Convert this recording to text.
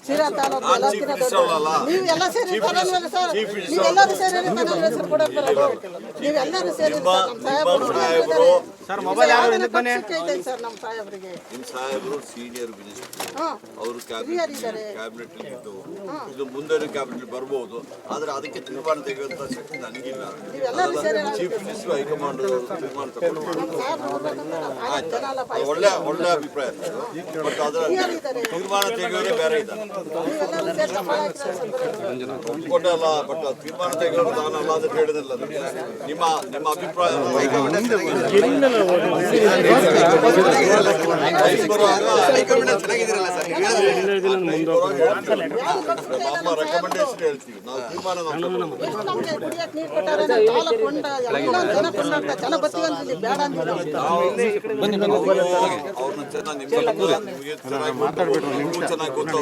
ಶಿರಾ ತಾಲೂಕು ಎಲ್ಲಕ್ಕಿಂತ ದೊಡ್ಡ ನೀವು ಎಲ್ಲ ಸೇರಿ ತರಲ್ವಲ್ಲ ಸರ್ ನೀವೆಲ್ಲರೂ ಸೇರಿ ತರಲ್ವ ಸರ್ ಕೊಡೋದು ನೀವೆಲ್ಲರೂ ಸೇರಿ ಸಾಹೇಬರು ಸರ್ ಮೊಬೈಲ್ ಯಾರು ಸರ್ ನಮ್ಮ ಸಾಹೇಬರಿಗೆ ನಿಮ್ಮ ಸಾಹೇಬರು ಸೀನಿಯರ್ ಮಿನಿಸ್ಟರ್ ಅವರು ಕ್ಯಾಬಿನೆಟ್ ಇದ್ದು ಇದು ಮುಂದೆ ಕ್ಯಾಬಿನೆಟ್ ಬರ್ಬೋದು ಆದ್ರೆ ಅದಕ್ಕೆ ತೀರ್ಮಾನ ತೆಗೆಯುವಂತ ಶಕ್ತಿ ನನಗಿಲ್ಲ ಚೀಫ್ ಮಿನಿಸ್ಟರ್ ಹೈಕಮಾಂಡ್ ತೀರ್ಮಾನ ಒಳ್ಳೆ ಒಳ್ಳೆ ಅಭಿಪ್ರಾಯ ಬಟ್ ಅದರ ತೀರ್ಮಾನ ತೆಗೆಯೋದೇ ಬೇರೆ ಇದೆ ಒಪ್ಕೊಂಡಲ್ಲ ಬಟ್ ತೀರ್ಮಾನ ತೆಗೆಯೋದು ನಾನಲ್ಲ ಅಂತ ಹೇಳಿದಿಲ್ಲ ನಿಮ್ಮ ನಿಮ್ಮ ಅಭಿಪ್ರಾಯ ನಮ್ಮ ರೆಕಮೆಂಡೇಶನ್ ಹೇಳ್ತೀವಿ ನಾವು ತೀರ್ಮಾನ ಅವ್ರನ್ನ ಚೆನ್ನಾಗಿ ನಿಮ್ಗೆ ಚೆನ್ನಾಗಿ ಗೊತ್ತು